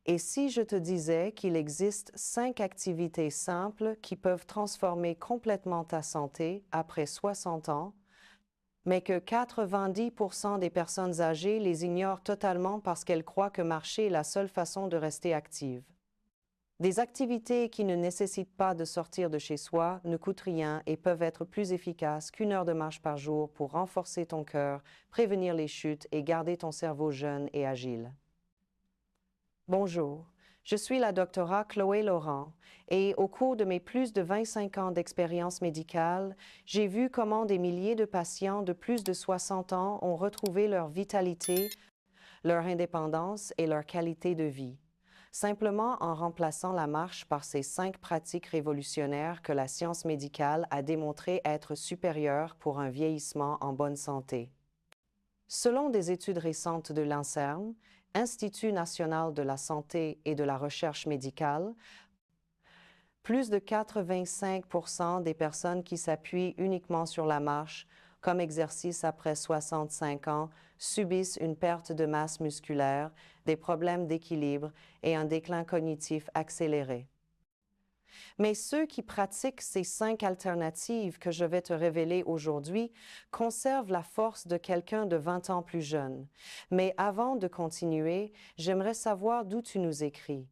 Et si je te disais qu'il existe 5 activités simples qui peuvent transformer complètement ta santé après 60 ans, mais que 90% des personnes âgées les ignorent totalement parce qu'elles croient que marcher est la seule façon de rester active. Des activités qui ne nécessitent pas de sortir de chez soi, ne coûtent rien et peuvent être plus efficaces qu'1 heure de marche par jour pour renforcer ton cœur, prévenir les chutes et garder ton cerveau jeune et agile. Bonjour, je suis la docteure Chloé Laurent et au cours de mes plus de 25 ans d'expérience médicale, j'ai vu comment des milliers de patients de plus de 60 ans ont retrouvé leur vitalité, leur indépendance et leur qualité de vie, simplement en remplaçant la marche par ces 5 pratiques révolutionnaires que la science médicale a démontré être supérieures pour un vieillissement en bonne santé. Selon des études récentes de l'INSERM, Institut national de la santé et de la recherche médicale, plus de 85% des personnes qui s'appuient uniquement sur la marche comme exercice après 65 ans subissent une perte de masse musculaire, des problèmes d'équilibre et un déclin cognitif accéléré. Mais ceux qui pratiquent ces 5 alternatives que je vais te révéler aujourd'hui conservent la force de quelqu'un de 20 ans plus jeune. Mais avant de continuer, j'aimerais savoir d'où tu nous écris.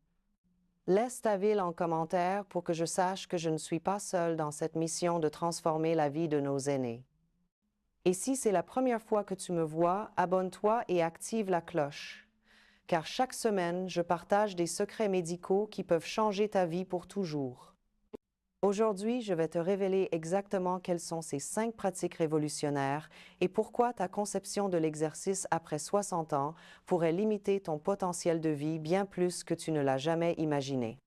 Laisse ta ville en commentaire pour que je sache que je ne suis pas seule dans cette mission de transformer la vie de nos aînés. Et si c'est la première fois que tu me vois, abonne-toi et active la cloche. Car chaque semaine, je partage des secrets médicaux qui peuvent changer ta vie pour toujours. Aujourd'hui, je vais te révéler exactement quelles sont ces 5 pratiques révolutionnaires et pourquoi ta conception de l'exercice après 60 ans pourrait limiter ton potentiel de vie bien plus que tu ne l'as jamais imaginé.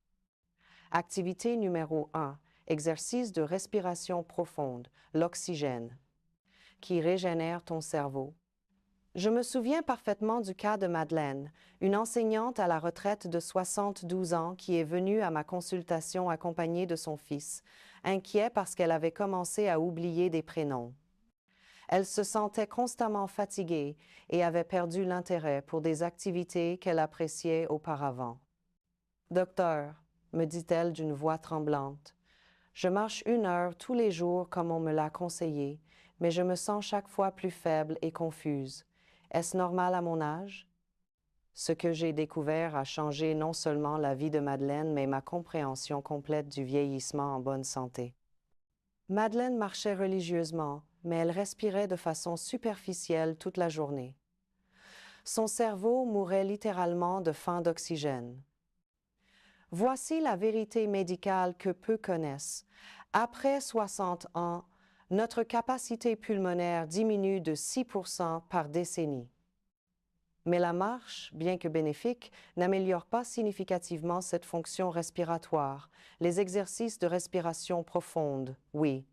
Activité numéro 1. Exercice de respiration profonde, l'oxygène, qui régénère ton cerveau. Je me souviens parfaitement du cas de Madeleine, une enseignante à la retraite de 72 ans qui est venue à ma consultation accompagnée de son fils, inquiet parce qu'elle avait commencé à oublier des prénoms. Elle se sentait constamment fatiguée et avait perdu l'intérêt pour des activités qu'elle appréciait auparavant. « Docteur, » me dit-elle d'une voix tremblante, « je marche 1 heure tous les jours comme on me l'a conseillé, mais je me sens chaque fois plus faible et confuse. Est-ce normal à mon âge? » Ce que j'ai découvert a changé non seulement la vie de Madeleine, mais ma compréhension complète du vieillissement en bonne santé. Madeleine marchait religieusement, mais elle respirait de façon superficielle toute la journée. Son cerveau mourait littéralement de faim d'oxygène. Voici la vérité médicale que peu connaissent. Après 60 ans, notre capacité pulmonaire diminue de 6% par décennie. Mais la marche, bien que bénéfique, n'améliore pas significativement cette fonction respiratoire. Les exercices de respiration profonde, oui.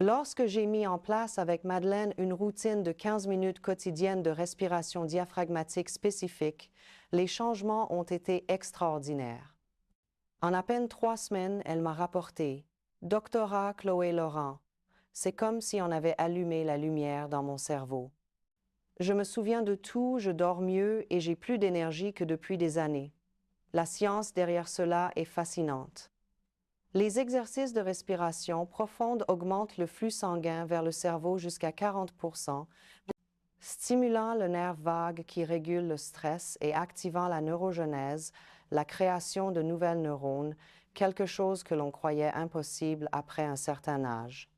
Lorsque j'ai mis en place avec Madeleine une routine de 15 minutes quotidienne de respiration diaphragmatique spécifique, les changements ont été extraordinaires. En à peine 3 semaines, elle m'a rapporté « Doctora Chloé Laurent, c'est comme si on avait allumé la lumière dans mon cerveau. Je me souviens de tout, je dors mieux et j'ai plus d'énergie que depuis des années. La science derrière cela est fascinante. » Les exercices de respiration profonde augmentent le flux sanguin vers le cerveau jusqu'à 40%, stimulant le nerf vague qui régule le stress et activant la neurogenèse, la création de nouvelles neurones, quelque chose que l'on croyait impossible après un certain âge.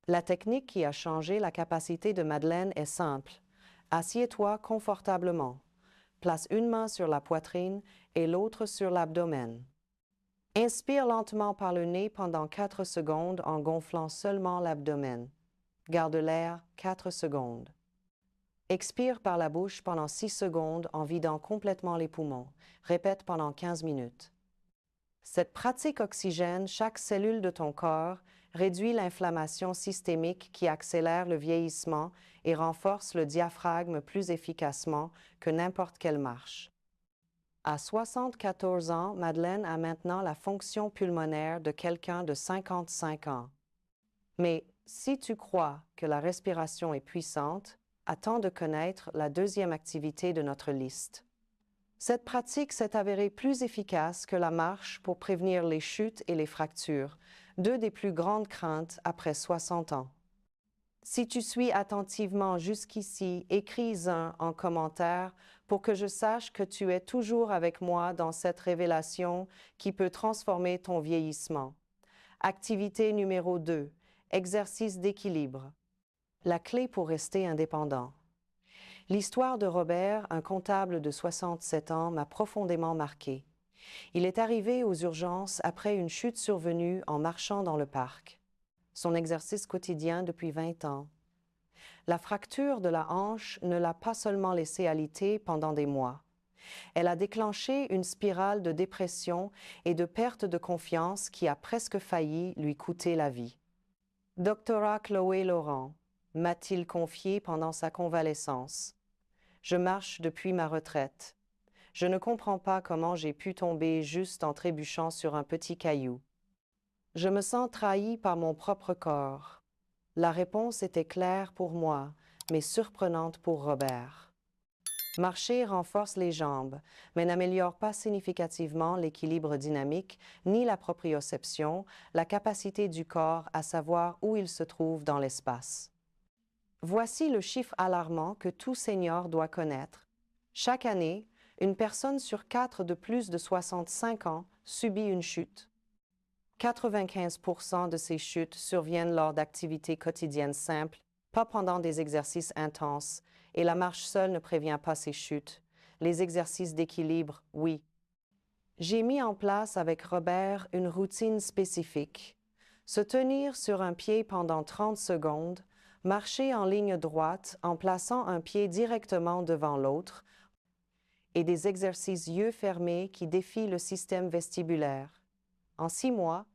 La technique qui a changé la capacité de Madeleine est simple. Assieds-toi confortablement. Place une main sur la poitrine et l'autre sur l'abdomen. Inspire lentement par le nez pendant 4 secondes en gonflant seulement l'abdomen. Garde l'air 4 secondes. Expire par la bouche pendant 6 secondes en vidant complètement les poumons. Répète pendant 15 minutes. Cette pratique oxygène chaque cellule de ton corps, réduit l'inflammation systémique qui accélère le vieillissement et renforce le diaphragme plus efficacement que n'importe quelle marche. À 74 ans, Madeleine a maintenant la fonction pulmonaire de quelqu'un de 55 ans. Mais si tu crois que la respiration est puissante, attends de connaître la deuxième activité de notre liste. Cette pratique s'est avérée plus efficace que la marche pour prévenir les chutes et les fractures, deux des plus grandes craintes après 60 ans. Si tu suis attentivement jusqu'ici, écris-en en commentaire pour que je sache que tu es toujours avec moi dans cette révélation qui peut transformer ton vieillissement. Activité numéro 2. Exercice d'équilibre. La clé pour rester indépendant. L'histoire de Robert, un comptable de 67 ans, m'a profondément marqué. Il est arrivé aux urgences après une chute survenue en marchant dans le parc. Son exercice quotidien depuis 20 ans. La fracture de la hanche ne l'a pas seulement laissé alité pendant des mois. Elle a déclenché une spirale de dépression et de perte de confiance qui a presque failli lui coûter la vie. Doctora Chloé Laurent m'a-t-il confié pendant sa convalescence. Je marche depuis ma retraite. Je ne comprends pas comment j'ai pu tomber juste en trébuchant sur un petit caillou. Je me sens trahi par mon propre corps. La réponse était claire pour moi, mais surprenante pour Robert. Marcher renforce les jambes, mais n'améliore pas significativement l'équilibre dynamique, ni la proprioception, la capacité du corps à savoir où il se trouve dans l'espace. Voici le chiffre alarmant que tout senior doit connaître. Chaque année, une personne sur 4 de plus de 65 ans subit une chute. 95% de ces chutes surviennent lors d'activités quotidiennes simples, pas pendant des exercices intenses, et la marche seule ne prévient pas ces chutes. Les exercices d'équilibre, oui. J'ai mis en place avec Robert une routine spécifique. Se tenir sur un pied pendant 30 secondes, marcher en ligne droite en plaçant un pied directement devant l'autre, et des exercices yeux fermés qui défient le système vestibulaire. En 6 mois,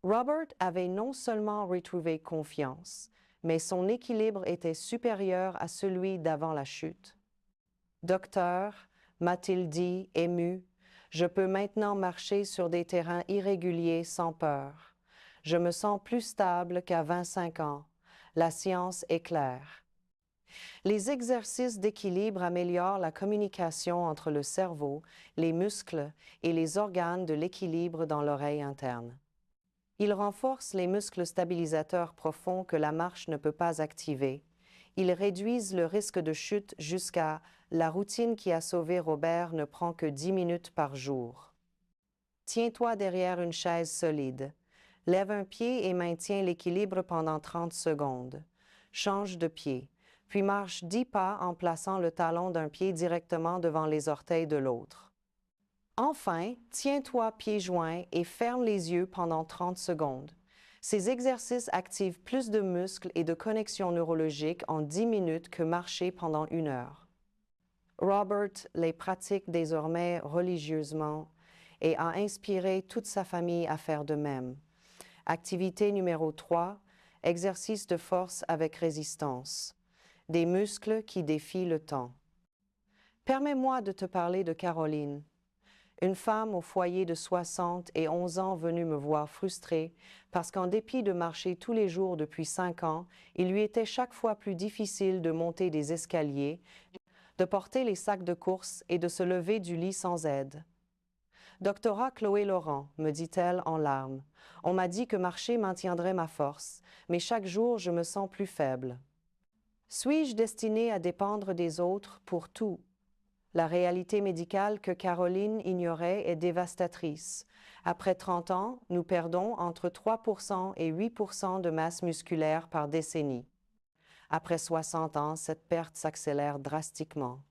Robert avait non seulement retrouvé confiance, mais son équilibre était supérieur à celui d'avant la chute. Docteur, m'a-t-il dit, ému, je peux maintenant marcher sur des terrains irréguliers sans peur. Je me sens plus stable qu'à 25 ans. La science est claire. Les exercices d'équilibre améliorent la communication entre le cerveau, les muscles et les organes de l'équilibre dans l'oreille interne. Ils renforcent les muscles stabilisateurs profonds que la marche ne peut pas activer. Ils réduisent le risque de chute jusqu'à « la routine qui a sauvé Robert ne prend que 10 minutes par jour ». Tiens-toi derrière une chaise solide. Lève un pied et maintiens l'équilibre pendant 30 secondes. Change de pied, puis marche 10 pas en plaçant le talon d'un pied directement devant les orteils de l'autre. Enfin, tiens-toi pieds joints et ferme les yeux pendant 30 secondes. Ces exercices activent plus de muscles et de connexions neurologiques en 10 minutes que marcher pendant 1 heure. Robert les pratique désormais religieusement et a inspiré toute sa famille à faire de même. Activité numéro 3, exercice de force avec résistance. Des muscles qui défient le temps. Permets-moi de te parler de Caroline. Une femme au foyer de 71 ans venue me voir frustrée parce qu'en dépit de marcher tous les jours depuis 5 ans, il lui était chaque fois plus difficile de monter des escaliers, de porter les sacs de course et de se lever du lit sans aide. Doctora Chloé Laurent, me dit-elle en larmes, on m'a dit que marcher maintiendrait ma force, mais chaque jour je me sens plus faible. Suis-je destinée à dépendre des autres pour tout? La réalité médicale que Caroline ignorait est dévastatrice. Après 30 ans, nous perdons entre 3% et 8% de masse musculaire par décennie. Après 60 ans, cette perte s'accélère drastiquement.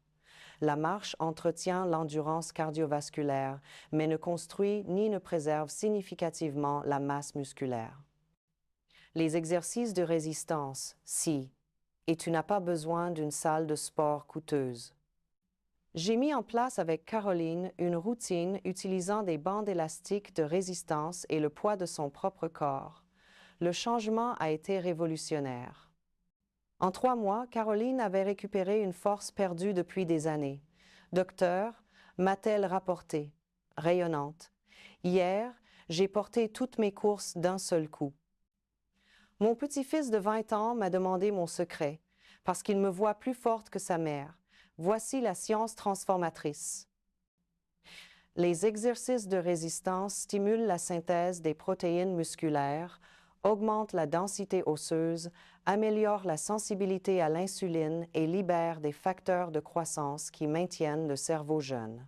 La marche entretient l'endurance cardiovasculaire, mais ne construit ni ne préserve significativement la masse musculaire. Les exercices de résistance, si, et tu n'as pas besoin d'une salle de sport coûteuse. J'ai mis en place avec Caroline une routine utilisant des bandes élastiques de résistance et le poids de son propre corps. Le changement a été révolutionnaire. En 3 mois, Caroline avait récupéré une force perdue depuis des années. Docteur, m'a-t-elle rapporté, rayonnante. Hier, j'ai porté toutes mes courses d'un seul coup. Mon petit-fils de 20 ans m'a demandé mon secret, parce qu'il me voit plus forte que sa mère. Voici la science transformatrice. Les exercices de résistance stimulent la synthèse des protéines musculaires, augmentent la densité osseuse, améliorent la sensibilité à l'insuline et libèrent des facteurs de croissance qui maintiennent le cerveau jeune.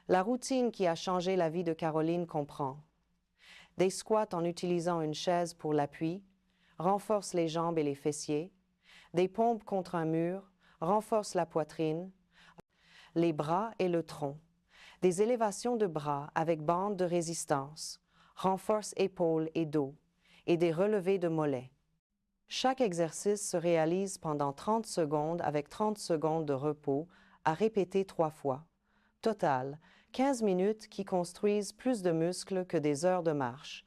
La routine qui a changé la vie de Caroline comprend des squats en utilisant une chaise pour l'appui, renforce les jambes et les fessiers, des pompes contre un mur, renforce la poitrine, les bras et le tronc, des élévations de bras avec bande de résistance, renforce épaules et dos, et des relevés de mollets. Chaque exercice se réalise pendant 30 secondes avec 30 secondes de repos, à répéter 3 fois. Total, 15 minutes qui construisent plus de muscles que des heures de marche.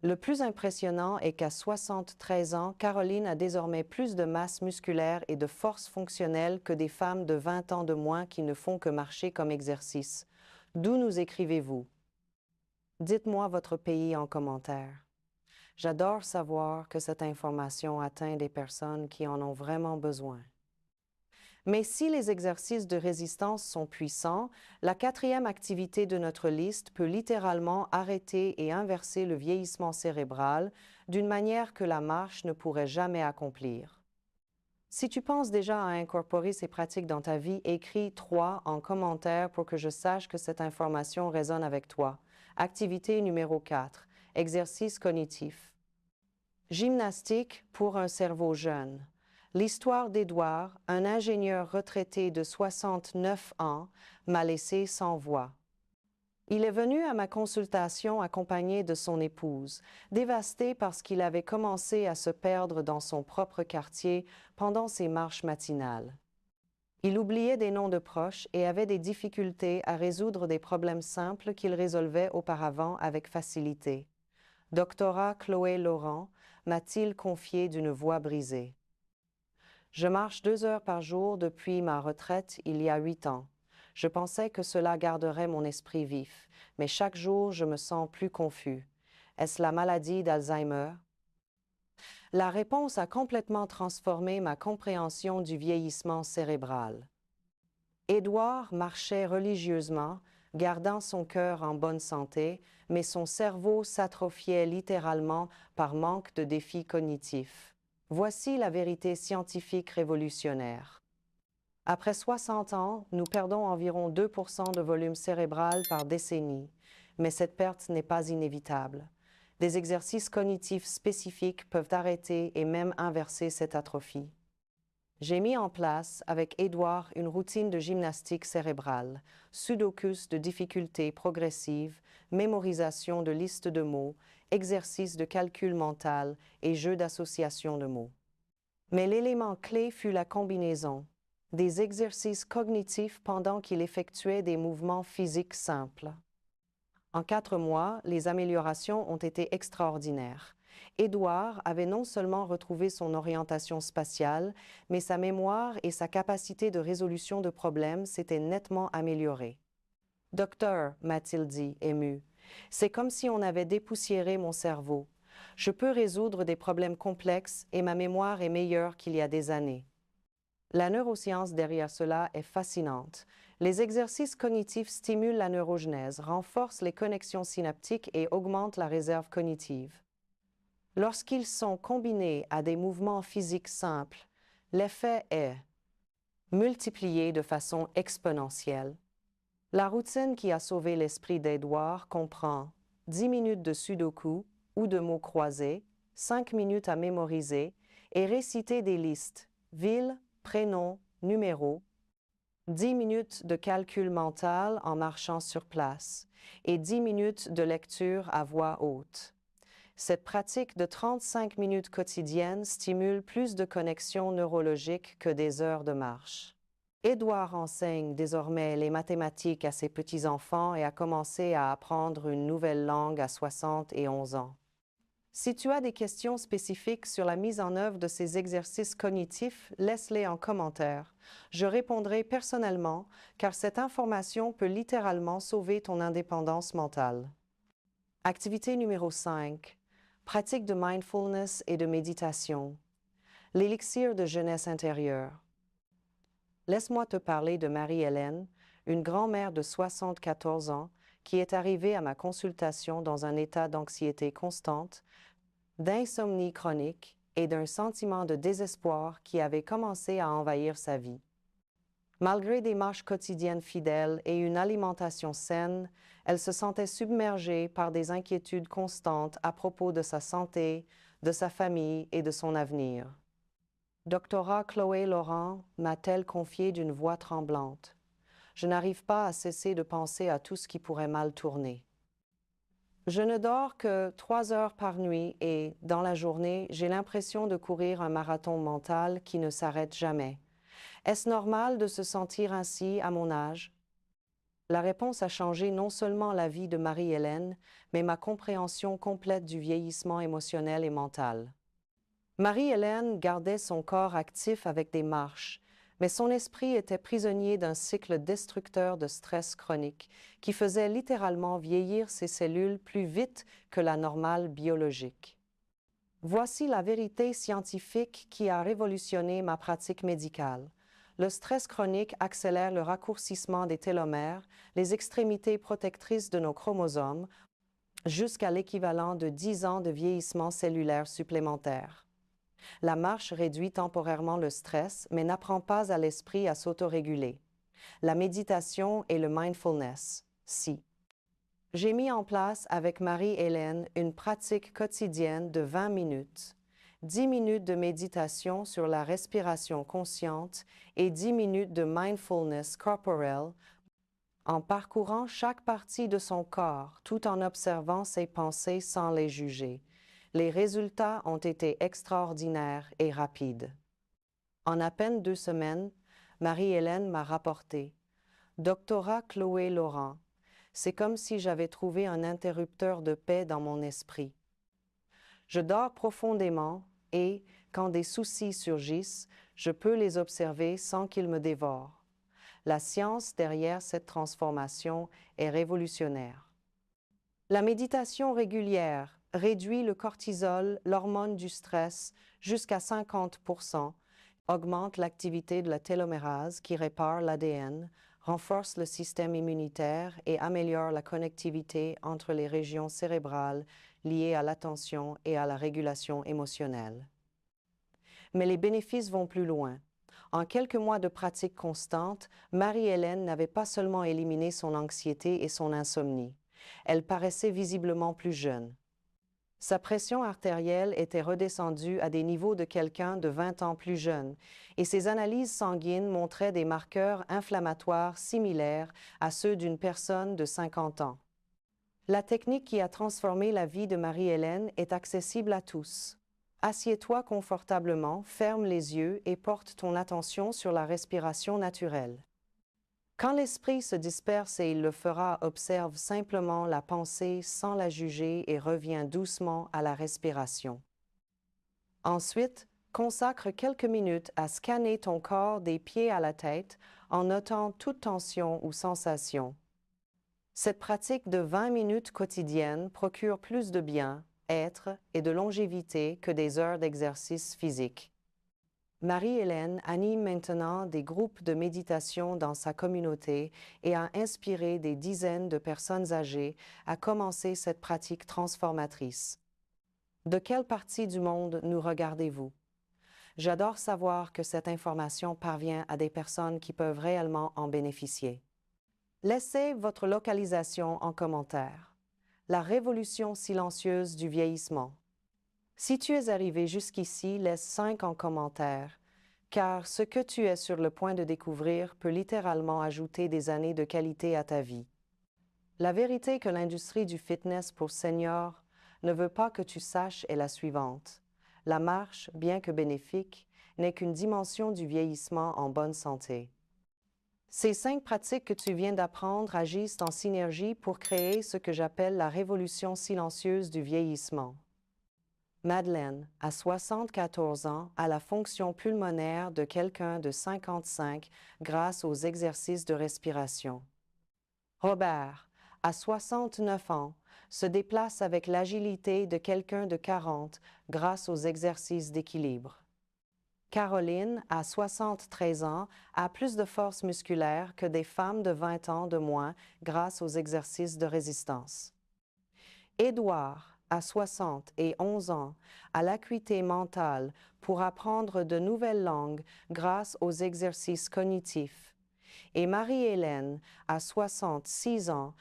Le plus impressionnant est qu'à 73 ans, Caroline a désormais plus de masse musculaire et de force fonctionnelle que des femmes de 20 ans de moins qui ne font que marcher comme exercice. D'où nous écrivez-vous? Dites-moi votre pays en commentaire. J'adore savoir que cette information atteint des personnes qui en ont vraiment besoin. Mais si les exercices de résistance sont puissants, la quatrième activité de notre liste peut littéralement arrêter et inverser le vieillissement cérébral d'une manière que la marche ne pourrait jamais accomplir. Si tu penses déjà à incorporer ces pratiques dans ta vie, écris 3 en commentaire pour que je sache que cette information résonne avec toi. Activité numéro 4. Exercice cognitif. Gymnastique pour un cerveau jeune. L'histoire d'Édouard, un ingénieur retraité de 69 ans, m'a laissé sans voix. Il est venu à ma consultation accompagné de son épouse, dévasté parce qu'il avait commencé à se perdre dans son propre quartier pendant ses marches matinales. Il oubliait des noms de proches et avait des difficultés à résoudre des problèmes simples qu'il résolvait auparavant avec facilité. Doctora Chloé Laurent m'a-t-il confié d'une voix brisée. Je marche 2 heures par jour depuis ma retraite il y a 8 ans. Je pensais que cela garderait mon esprit vif, mais chaque jour je me sens plus confus. Est-ce la maladie d'Alzheimer? La réponse a complètement transformé ma compréhension du vieillissement cérébral. Édouard marchait religieusement, gardant son cœur en bonne santé, mais son cerveau s'atrophiait littéralement par manque de défis cognitifs. Voici la vérité scientifique révolutionnaire. Après 60 ans, nous perdons environ 2% de volume cérébral par décennie, mais cette perte n'est pas inévitable. Des exercices cognitifs spécifiques peuvent arrêter et même inverser cette atrophie. J'ai mis en place avec Édouard une routine de gymnastique cérébrale, sudokus de difficulté progressive, mémorisation de listes de mots, exercice de calcul mental et jeu d'association de mots. Mais l'élément clé fut la combinaison des exercices cognitifs pendant qu'il effectuait des mouvements physiques simples. En 4 mois, les améliorations ont été extraordinaires. Édouard avait non seulement retrouvé son orientation spatiale, mais sa mémoire et sa capacité de résolution de problèmes s'étaient nettement améliorées. « Docteur, m'a-t-il dit, ému, c'est comme si on avait dépoussiéré mon cerveau. Je peux résoudre des problèmes complexes et ma mémoire est meilleure qu'il y a des années. » La neuroscience derrière cela est fascinante. Les exercices cognitifs stimulent la neurogenèse, renforcent les connexions synaptiques et augmentent la réserve cognitive. Lorsqu'ils sont combinés à des mouvements physiques simples, l'effet est multiplié de façon exponentielle. La routine qui a sauvé l'esprit d'Édouard comprend 10 minutes de sudoku ou de mots croisés, 5 minutes à mémoriser et réciter des listes, villes, prénoms, numéros, 10 minutes de calcul mental en marchant sur place et 10 minutes de lecture à voix haute. Cette pratique de 35 minutes quotidiennes stimule plus de connexions neurologiques que des heures de marche. Édouard enseigne désormais les mathématiques à ses petits-enfants et a commencé à apprendre une nouvelle langue à 71 ans. Si tu as des questions spécifiques sur la mise en œuvre de ces exercices cognitifs, laisse-les en commentaire. Je répondrai personnellement, car cette information peut littéralement sauver ton indépendance mentale. Activité numéro 5. Pratique de mindfulness et de méditation. L'élixir de jeunesse intérieure. Laisse-moi te parler de Marie-Hélène, une grand-mère de 74 ans, qui est arrivée à ma consultation dans un état d'anxiété constante, d'insomnie chronique et d'un sentiment de désespoir qui avait commencé à envahir sa vie. Malgré des marches quotidiennes fidèles et une alimentation saine, elle se sentait submergée par des inquiétudes constantes à propos de sa santé, de sa famille et de son avenir. Doctora Chloé Laurent m'a-t-elle confié d'une voix tremblante. Je n'arrive pas à cesser de penser à tout ce qui pourrait mal tourner. Je ne dors que 3 heures par nuit et, dans la journée, j'ai l'impression de courir un marathon mental qui ne s'arrête jamais. Est-ce normal de se sentir ainsi à mon âge? La réponse a changé non seulement la vie de Marie-Hélène, mais ma compréhension complète du vieillissement émotionnel et mental. Marie-Hélène gardait son corps actif avec des marches, mais son esprit était prisonnier d'un cycle destructeur de stress chronique qui faisait littéralement vieillir ses cellules plus vite que la normale biologique. Voici la vérité scientifique qui a révolutionné ma pratique médicale. Le stress chronique accélère le raccourcissement des télomères, les extrémités protectrices de nos chromosomes, jusqu'à l'équivalent de 10 ans de vieillissement cellulaire supplémentaire. La marche réduit temporairement le stress, mais n'apprend pas à l'esprit à s'autoréguler. La méditation et le mindfulness, si. J'ai mis en place avec Marie-Hélène une pratique quotidienne de 20 minutes. 10 minutes de méditation sur la respiration consciente et 10 minutes de mindfulness corporel en parcourant chaque partie de son corps tout en observant ses pensées sans les juger. Les résultats ont été extraordinaires et rapides. En à peine 2 semaines, Marie-Hélène m'a rapporté « Doctora Chloé Laurent, c'est comme si j'avais trouvé un interrupteur de paix dans mon esprit. Je dors profondément et, quand des soucis surgissent, je peux les observer sans qu'ils me dévorent. La science derrière cette transformation est révolutionnaire. La méditation régulière réduit le cortisol, l'hormone du stress, jusqu'à 50%, augmente l'activité de la télomérase qui répare l'ADN, renforce le système immunitaire et améliore la connectivité entre les régions cérébrales liées à l'attention et à la régulation émotionnelle. Mais les bénéfices vont plus loin. En quelques mois de pratique constante, Marie-Hélène n'avait pas seulement éliminé son anxiété et son insomnie. Elle paraissait visiblement plus jeune. Sa pression artérielle était redescendue à des niveaux de quelqu'un de 20 ans plus jeune, et ses analyses sanguines montraient des marqueurs inflammatoires similaires à ceux d'une personne de 50 ans. La technique qui a transformé la vie de Marie-Hélène est accessible à tous. Assieds-toi confortablement, ferme les yeux et porte ton attention sur la respiration naturelle. Quand l'esprit se disperse et il le fera, observe simplement la pensée sans la juger et reviens doucement à la respiration. Ensuite, consacre quelques minutes à scanner ton corps des pieds à la tête en notant toute tension ou sensation. Cette pratique de 20 minutes quotidiennes procure plus de bien-être et de longévité que des heures d'exercice physique. Marie-Hélène anime maintenant des groupes de méditation dans sa communauté et a inspiré des dizaines de personnes âgées à commencer cette pratique transformatrice. De quelle partie du monde nous regardez-vous? J'adore savoir que cette information parvient à des personnes qui peuvent réellement en bénéficier. Laissez votre localisation en commentaire. La révolution silencieuse du vieillissement. Si tu es arrivé jusqu'ici, laisse 5 en commentaire, car ce que tu es sur le point de découvrir peut littéralement ajouter des années de qualité à ta vie. La vérité que l'industrie du fitness pour seniors ne veut pas que tu saches est la suivante. La marche, bien que bénéfique, n'est qu'une dimension du vieillissement en bonne santé. Ces 5 pratiques que tu viens d'apprendre agissent en synergie pour créer ce que j'appelle la révolution silencieuse du vieillissement. Madeleine, à 74 ans, a la fonction pulmonaire de quelqu'un de 55 grâce aux exercices de respiration. Robert, à 69 ans, se déplace avec l'agilité de quelqu'un de 40 grâce aux exercices d'équilibre. Caroline, à 73 ans, a plus de force musculaire que des femmes de 20 ans de moins grâce aux exercices de résistance. Édouard, à 71 ans, a l'acuité mentale pour apprendre de nouvelles langues grâce aux exercices cognitifs. Et Marie-Hélène, à 66 ans,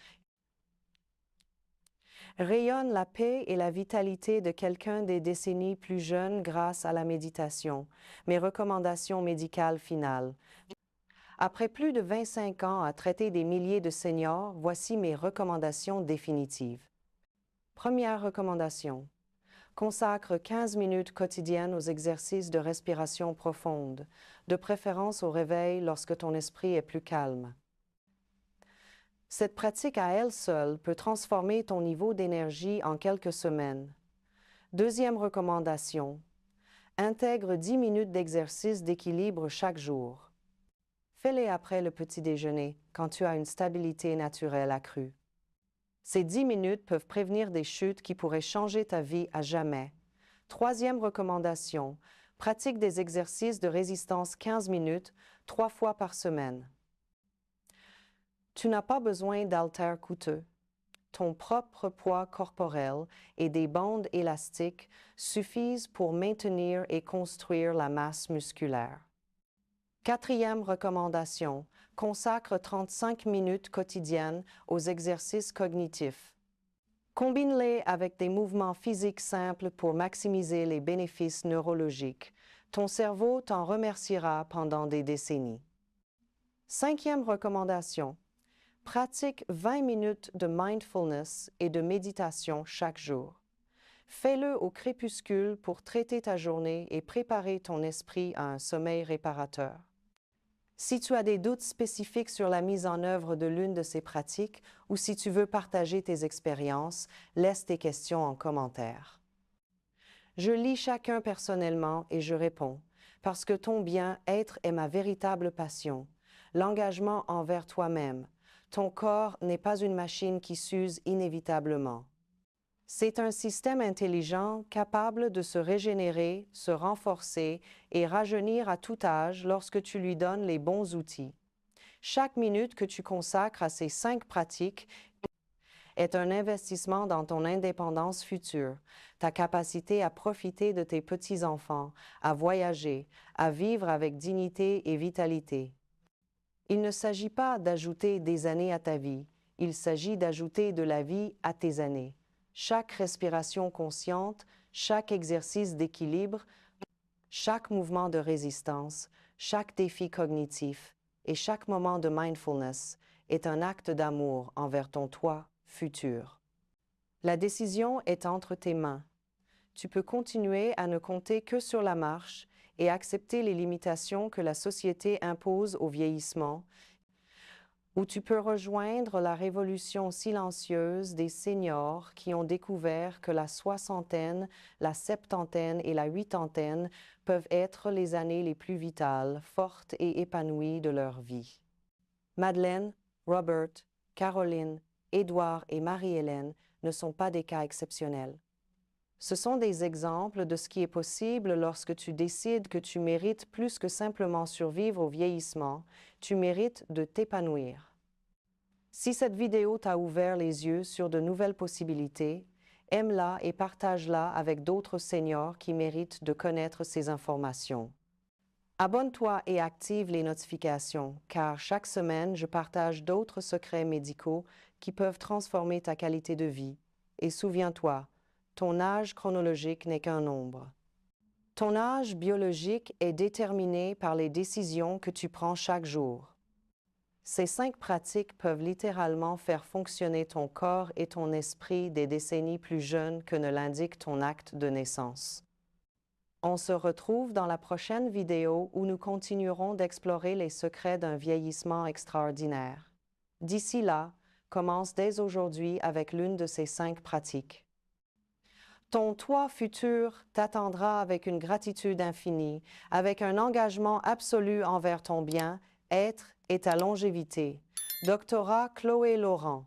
rayonne la paix et la vitalité de quelqu'un des décennies plus jeunes grâce à la méditation. Mes recommandations médicales finales. Après plus de 25 ans à traiter des milliers de seniors, voici mes recommandations définitives. Première recommandation. Consacre 15 minutes quotidiennes aux exercices de respiration profonde, de préférence au réveil lorsque ton esprit est plus calme. Cette pratique à elle seule peut transformer ton niveau d'énergie en quelques semaines. Deuxième recommandation. Intègre 10 minutes d'exercice d'équilibre chaque jour. Fais-les après le petit déjeuner, quand tu as une stabilité naturelle accrue. Ces 10 minutes peuvent prévenir des chutes qui pourraient changer ta vie à jamais. Troisième recommandation. Pratique des exercices de résistance 15 minutes, 3 fois par semaine. Tu n'as pas besoin d'haltères coûteux. Ton propre poids corporel et des bandes élastiques suffisent pour maintenir et construire la masse musculaire. Quatrième recommandation, consacre 35 minutes quotidiennes aux exercices cognitifs. Combine-les avec des mouvements physiques simples pour maximiser les bénéfices neurologiques. Ton cerveau t'en remerciera pendant des décennies. Cinquième recommandation, pratique 20 minutes de mindfulness et de méditation chaque jour. Fais-le au crépuscule pour traiter ta journée et préparer ton esprit à un sommeil réparateur. Si tu as des doutes spécifiques sur la mise en œuvre de l'une de ces pratiques ou si tu veux partager tes expériences, laisse tes questions en commentaire. Je lis chacun personnellement et je réponds, parce que ton bien-être est ma véritable passion. L'engagement envers toi-même. Ton corps n'est pas une machine qui s'use inévitablement. C'est un système intelligent capable de se régénérer, se renforcer et rajeunir à tout âge lorsque tu lui donnes les bons outils. Chaque minute que tu consacres à ces 5 pratiques est un investissement dans ton indépendance future, ta capacité à profiter de tes petits-enfants, à voyager, à vivre avec dignité et vitalité. Il ne s'agit pas d'ajouter des années à ta vie, il s'agit d'ajouter de la vie à tes années. Chaque respiration consciente, chaque exercice d'équilibre, chaque mouvement de résistance, chaque défi cognitif et chaque moment de mindfulness est un acte d'amour envers ton toi futur. La décision est entre tes mains. Tu peux continuer à ne compter que sur la marche et accepter les limitations que la société impose au vieillissement, ou tu peux rejoindre la révolution silencieuse des seniors qui ont découvert que la soixantaine, la septantaine et la huitantaine peuvent être les années les plus vitales, fortes et épanouies de leur vie. Madeleine, Robert, Caroline, Édouard et Marie-Hélène ne sont pas des cas exceptionnels. Ce sont des exemples de ce qui est possible lorsque tu décides que tu mérites plus que simplement survivre au vieillissement, tu mérites de t'épanouir. Si cette vidéo t'a ouvert les yeux sur de nouvelles possibilités, aime-la et partage-la avec d'autres seniors qui méritent de connaître ces informations. Abonne-toi et active les notifications, car chaque semaine, je partage d'autres secrets médicaux qui peuvent transformer ta qualité de vie. Et souviens-toi, ton âge chronologique n'est qu'un nombre. Ton âge biologique est déterminé par les décisions que tu prends chaque jour. Ces 5 pratiques peuvent littéralement faire fonctionner ton corps et ton esprit des décennies plus jeunes que ne l'indique ton acte de naissance. On se retrouve dans la prochaine vidéo où nous continuerons d'explorer les secrets d'un vieillissement extraordinaire. D'ici là, commence dès aujourd'hui avec l'une de ces 5 pratiques. Ton toi futur t'attendra avec une gratitude infinie, avec un engagement absolu envers ton bien-être et ta longévité. Doctorat Chloé Laurent.